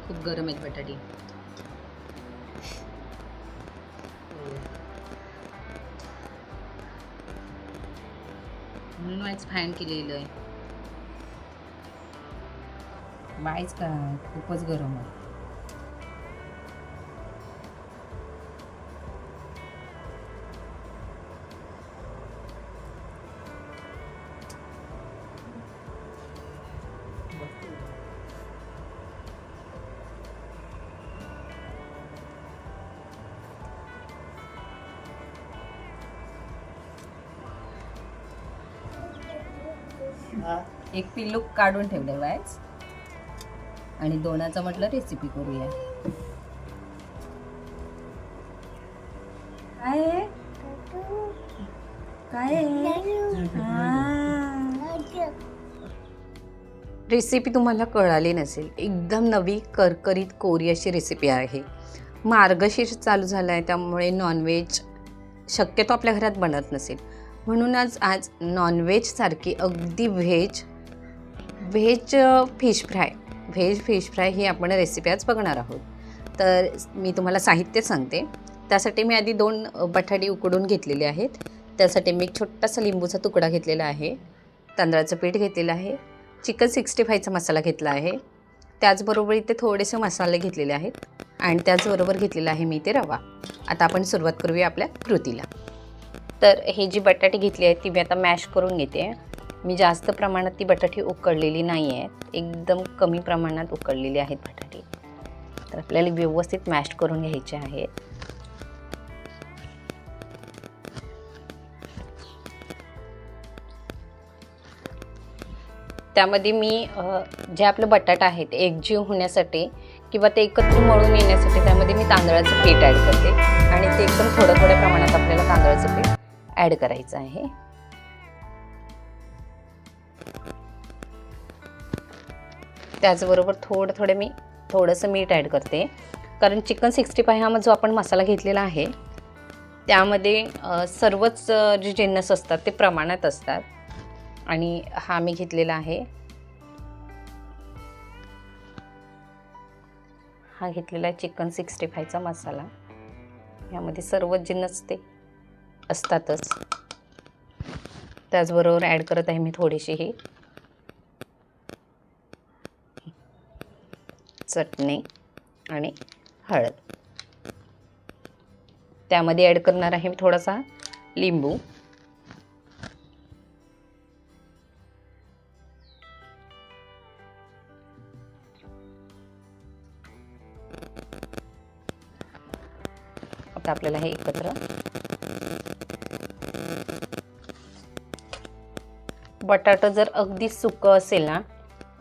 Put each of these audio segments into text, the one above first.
खूप गरम आहेत बटाटे. म्हणून वाईच फॅन केलेलं आहे. वाईच का खूपच गरम आहे. एक पिल्लू काढून ठेवले वाईच आणि दोनाचा म्हटलं रेसिपी करूया. काय काय रेसिपी तुम्हाला कळाली नसेल. एकदम नवी करकरीत कोरी अशी रेसिपी आहे. मार्गशीर्ष चालू झाला आहे त्यामुळे नॉनव्हेज शक्यतो आपल्या घरात बनत नसेल. म्हणूनच आज नॉनव्हेजसारखी अगदी व्हेज फिश फ्राय ही आपण रेसिपी आज बघणार आहोत. तर मी तुम्हाला साहित्य सांगते. त्यासाठी मी आधी 2 बटाटे उकडून घेतलेले आहेत. त्यासाठी मी एक छोटासा लिंबूचा तुकडा घेतलेला आहे. तांदळाचं पीठ घेतलेलं आहे. चिकन 65चा मसाला घेतला आहे. त्याचबरोबर इथे थोडेसे मसाले घेतलेले आहेत आणि त्याचबरोबर घेतलेला आहे मी इथे रवा. आता आपण सुरुवात करूया आपल्या कृतीला. तर हे जी बटाटे घेतली आहेत ती मी आता मॅश करून घेते. मी जास्त प्रमाणात ती बटाटे उकडलेली नाही आहेत. एकदम कमी प्रमाणात उकडलेली आहेत बटाटे. तर आपल्याला व्यवस्थित मॅश करून घ्यायचे आहेत. त्यामध्ये मी जे आपलं बटाटा आहे ते एकजीव होण्यासाठी किंवा ते एकत्र मळून येण्यासाठी त्यामध्ये मी तांदळाचं पीठ ॲड करते आणि ते एकदम थोड्या प्रमाणात आपल्याला तांदळाचं पीठ ॲड करायचं आहे. त्याचबरोबर मी थोडंसं मीठ ॲड करते कारण चिकन 65 हा जो आपण मसाला घेतलेला आहे त्यामध्ये सर्वच जे जिन्नस असतात ते प्रमाणात असतात आणि हा मी घेतलेला आहे. हा घेतलेला आहे चिकन 65चा मसाला. यामध्ये सर्वच जिन्नस ते असतातच. त्याचबरोबर ॲड करत आहे मी थोडीशी ही चटणी आणि हळद. त्यामध्ये ॲड करणार आहे मी थोडासा लिंबू. आता आपल्याला हे एकत्र बटाटा जर अगदी सुकं असेल ना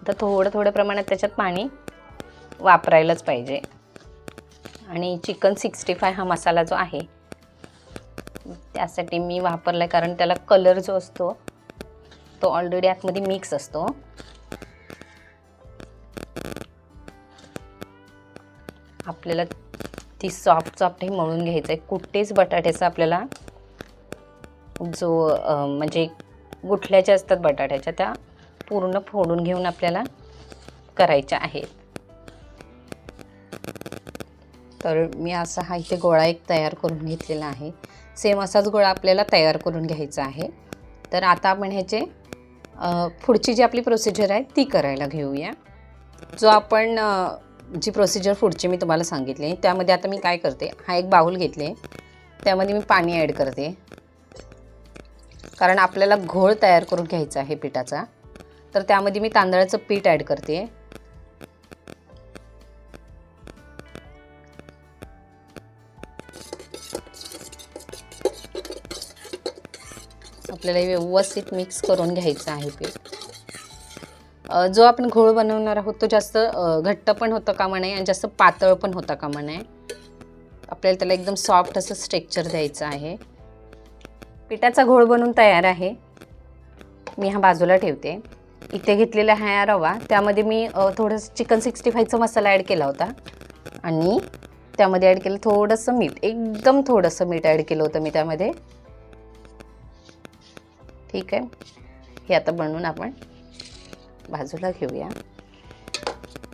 तर थोड्या प्रमाणात त्याच्यात पाणी वापरायलाच पाहिजे. आणि चिकन 65 हा मसाला जो आहे त्यासाठी मी वापरला कारण त्याला कलर जो असतो तो ऑलरेडी आतमध्ये मिक्स असतो. आपल्याला ती सॉफ्ट हे मळून घ्यायचं आहे. कुठेच बटाट्याचा आपल्याला जो म्हणजे गुठल्या ज्या असतात बटाट्याच्या त्या पूर्ण फोडून घेऊन आपल्याला करायच्या आहेत. तर मी असा हा इथे गोळा एक तयार करून घेतलेला आहे. सेम असाच गोळा आपल्याला तयार करून घ्यायचा आहे. तर आता आपण ह्याचे पुढची जी आपली प्रोसिजर आहे ती करायला घेऊया. जो आपण जी प्रोसिजर पुढची मी तुम्हाला सांगितली त्यामध्ये आता मी काय करते, हा एक बाउल घेतले, त्यामध्ये मी पाणी ॲड करते, कारण आपल्याला घोळ तयार करून घ्यायचा आहे पिठाचा. तर त्यामध्ये मी तांदळाचं पीठ ॲड करते. आपल्याला व्यवस्थित मिक्स करून घ्यायचं आहे पीठ. जो आपण घोळ बनवणार आहोत तो जास्त घट्ट पण होता कामा नये आणि जास्त पातळ पण होता कामा नये. आपल्याला त्याला एकदम सॉफ्ट असं स्ट्रक्चर द्यायचं आहे. पिठाचा घोळ बनवून तयार आहे. मी हा बाजूला ठेवते. इथे घेतलेला हा रवा, त्यामध्ये मी थोडंसं चिकन 65चा मसाला ॲड केला होता आणि त्यामध्ये ॲड केलं थोडंसं मीठ, एकदम थोडंसं मीठ ॲड केलं होतं मी त्यामध्ये. ठीक आहे, हे आता बनवून आपण बाजूला घेऊया.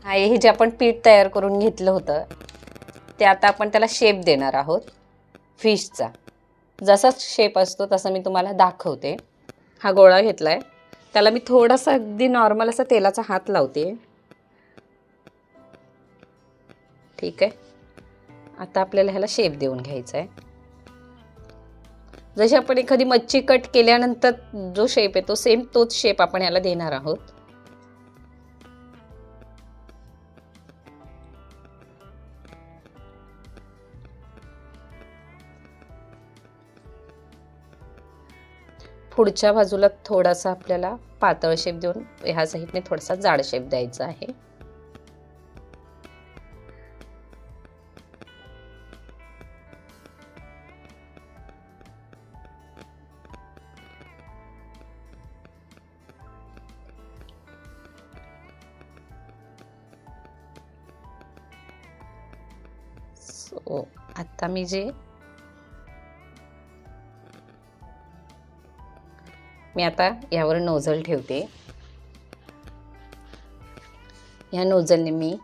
हे जे आपण पीठ तयार करून घेतलं होतं ते आता आपण त्याला शेप देणार आहोत फिशचा. जसा शेप असतो तसा मी तुम्हाला दाखवते. हा गोळा घेतला आहे, त्याला मी थोडासा अगदी नॉर्मल असा तेलाचा हात लावते. ठीक आहे, आता आपल्याला ह्याला शेप देऊन घ्यायचा आहे. जशी आपण एखादी मच्छी कट केल्यानंतर जो शेप येतो सेम तोच शेप आपण ह्याला देणार आहोत. पुढच्या बाजूला थोडासा आपल्याला पातळ शेप देऊन ह्या साईडने थोडासा जाड शेप द्यायचा आहे. सो आता मी आता यावर नोझल ठेवते. या नोझलने मी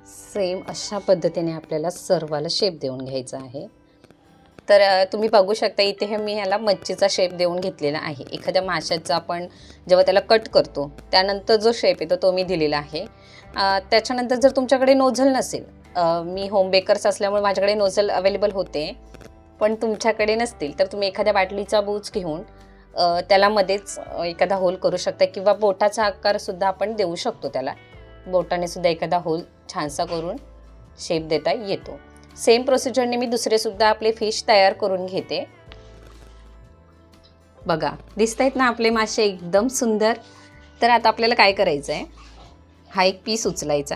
सेम अशा पद्धतीने आपल्याला सर्वाला शेप देऊन घ्यायचा आहे. तर तुम्ही बघू शकता इथे मी ह्याला मच्छीचा शेप देऊन घेतलेला आहे. एखाद्या माशाचा आपण जेव्हा त्याला कट करतो त्यानंतर जो शेप येतो तो मी दिलेला आहे. त्याच्यानंतर जर तुमच्याकडे नोझल नसेल, मी होम बेकर्स असल्यामुळे माझ्याकडे नोझल अवेलेबल होते, पण तुमच्याकडे नसतील तर तुम्ही एखाद्या बाटलीचा बूच घेऊन त्याला मध्येच एखादा होल करू शकता किंवा बोटाचा आकारसुद्धा आपण देऊ शकतो. त्याला बोटाने सुद्धा एखादा होल छानसा करून शेप देता येतो. सेम प्रोसिजरने मी दुसरे सुद्धा आपले फिश तयार करून घेते. बघा दिसत आहेत ना आपले मासे एकदम सुंदर. तर आता आपल्याला काय करायचं आहे, हा एक पीस उचलायचा,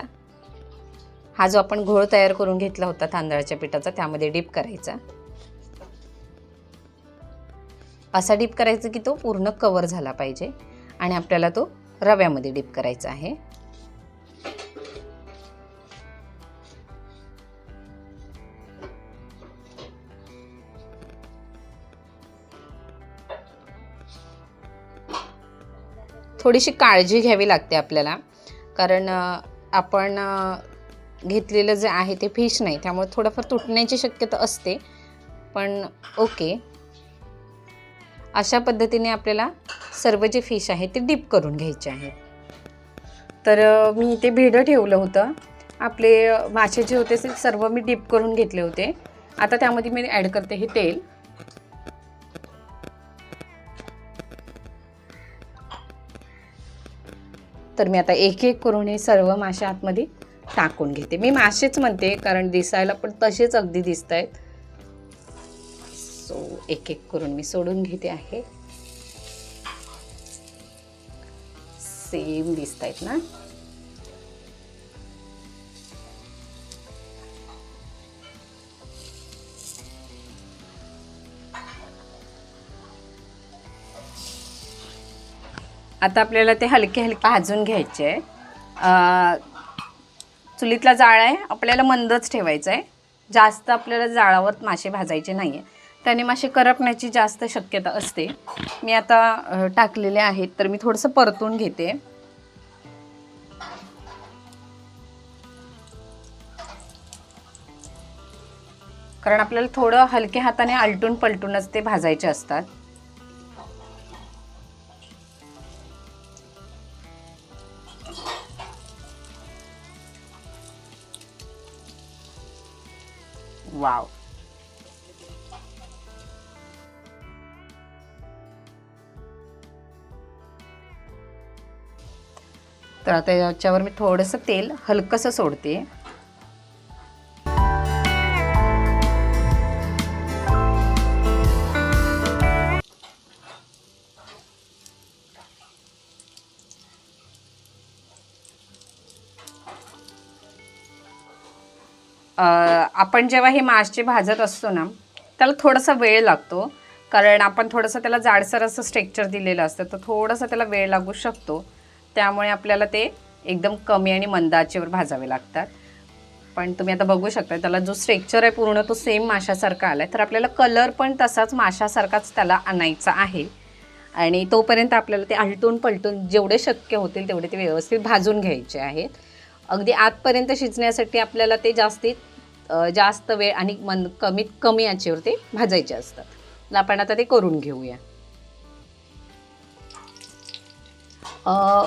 हा जो आपण घोळ तयार करून घेतला होता तांदळाच्या पिठाचा त्यामध्ये डिप करायचा. असा डिप करायचा की तो पूर्ण कव्हर झाला पाहिजे आणि आपल्याला तो रव्यामध्ये डिप करायचा आहे. थोडीशी काळजी घ्यावी लागते आपल्याला, कारण आपण घेतलेलं जे आहे ते फिश नाही, त्यामुळे थोडंफार तुटण्याची शक्यता असते. पण ओके, अशा पद्धतीने आपल्याला सर्व जे फिश आहे ते डिप करून घ्यायचे आहे. तर मी इथे भिडं ठेवलं होतं. आपले मासे जे होते ते सर्व मी डिप करून घेतले होते. आता त्यामध्ये मी ॲड करते हे तेल. तर मी आता एक एक करून हे सर्व मासे आतमध्ये टाकून घेते. मी मासेच म्हणते कारण दिसायला पण तसेच अगदी दिसत आहेत. सो एक एक करून मी सोडून घेते आहे. सेम दिसत आहेत ना. आता आपल्याला ते हलके हलके भाजून घ्यायचे आहे. चुलीतला जाळ आहे आपल्याला मंदच ठेवायचा आहे. जास्त आपल्याला जाळावर मासे भाजायचे नाही आहे, त्याने मासे करपण्याची जास्त शक्यता असते. मी आता टाकलेले आहेत तर मी थोडंसं परतून घेते. कारण आपल्याला थोडं हलक्या हाताने आलटून पलटूनच ते भाजायचे असतात. वाव. तर आता याच्यावर मी थोडंसं तेल हलकंसं सोडते. आपण जेव्हा हे मासे भाजत असतो ना त्याला थोडासा वेळ लागतो, कारण आपण थोडंसं त्याला जाडसर असं स्ट्रेक्चर दिलेलं असतं, तर थोडंसं त्याला वेळ लागू शकतो. त्यामुळे आपल्याला ते एकदम कमी आणि मंद आचेवर भाजावे लागतात. पण तुम्ही आता बघू शकता त्याला जो स्ट्रेक्चर आहे पूर्ण तो सेम माशासारखा आला आहे. तर आपल्याला कलर पण तसाच माशासारखाच त्याला आणायचा आहे. आणि तोपर्यंत आपल्याला ते आलटून पलटून जेवढे शक्य होतील तेवढे ते व्यवस्थित भाजून घ्यायचे आहेत. अगदी आतपर्यंत शिजण्यासाठी आपल्याला ते जास्त वेळ आणि कमीत कमी आचेवर ते भाजायचे असतात. आपण आता ते करून घेऊया.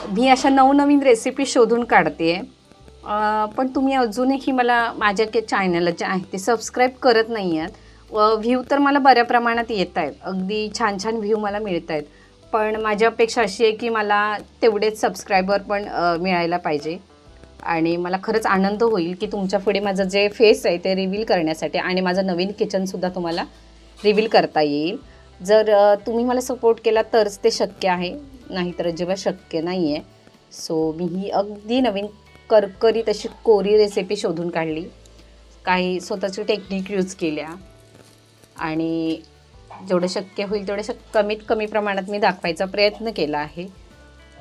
मी अशा नवनवीन रेसिपी शोधून काढते आहे, पण तुम्ही अजूनही मला माझ्या चॅनल जे आहे ते सबस्क्राईब करत नाही आहात. व्ह्यू तर मला बऱ्या प्रमाणात येत आहेत, अगदी छान छान व्ह्यू मला मिळत आहेत, पण माझी अपेक्षा अशी आहे की मला तेवढेच सबस्क्रायबर पण मिळायला पाहिजे. आणि मला खरंच आनंद होईल की तुमच्या पुढे माझं जे फेस आहे ते रिव्हील करण्यासाठी आणि माझं नवीन किचनसुद्धा तुम्हाला रिव्हील करता येईल. जर तुम्ही मला सपोर्ट केला तरच ते शक्य आहे, नाहीतर अजिबात शक्य नाही आहे. सो मी ही अगदी नवीन करकरीत अशी कोरी रेसिपी शोधून काढली, काही स्वतःची टेक्निक यूज केल्या आणि जेवढं शक्य होईल तेवढं कमीत कमी प्रमाणात मी दाखवायचा प्रयत्न केला आहे.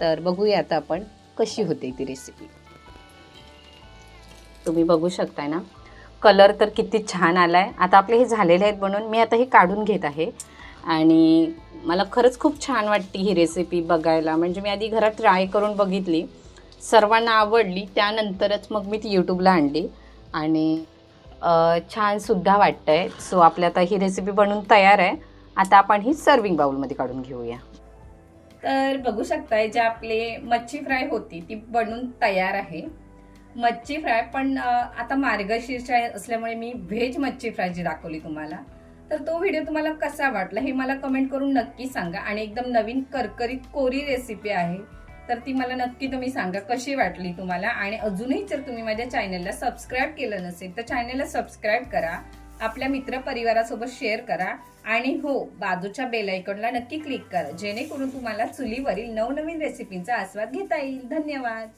तर बघूया आता आपण कशी होते ती रेसिपी. तुम्ही बघू शकताय ना, कलर तर किती छान आला आहे. आता आपले हे झालेले आहेत बनवून, मी आता हे काढून घेत आहे. आणि मला खरंच खूप छान वाटते ही रेसिपी बघायला. म्हणजे मी आधी घरात ट्राय करून बघितली, सर्वांना आवडली, त्यानंतरच मग मी ती यूट्यूबला आणली आणि छानसुद्धा वाटतं आहे. सो आपल्या आता ही रेसिपी बनवून तयार आहे. आता आपण ही सर्विंग बाउलमध्ये काढून घेऊया. तर बघू शकताय जे आपले मच्छी फ्राय होती ती बनवून तयार आहे. मच्छी फ्राय पण आता मार्गशीर्ष असल्यामुळे मी व्हेज मच्छी फ्राय जी दाखवली तुम्हाला, तर तो व्हिडिओ तुम्हाला कसा वाटला हे मला कमेंट करून नक्की सांगा. आणि एकदम नवीन करकरीत कोरी रेसिपी आहे, तर ती मला नक्की तुम्ही सांगा कशी वाटली तुम्हाला. आणि अजूनही जर तुम्ही माझ्या चॅनलला सबस्क्राईब केलं नसेल तर चॅनलला सबस्क्राईब करा, आपल्या मित्रपरिवारासोबत शेअर करा आणि हो, बाजूच्या बेल आयकॉनला नक्की क्लिक करा, जेणेकरून तुम्हाला चुलीवरील नवनवीन रेसिपींचा आस्वाद घेता येईल. धन्यवाद.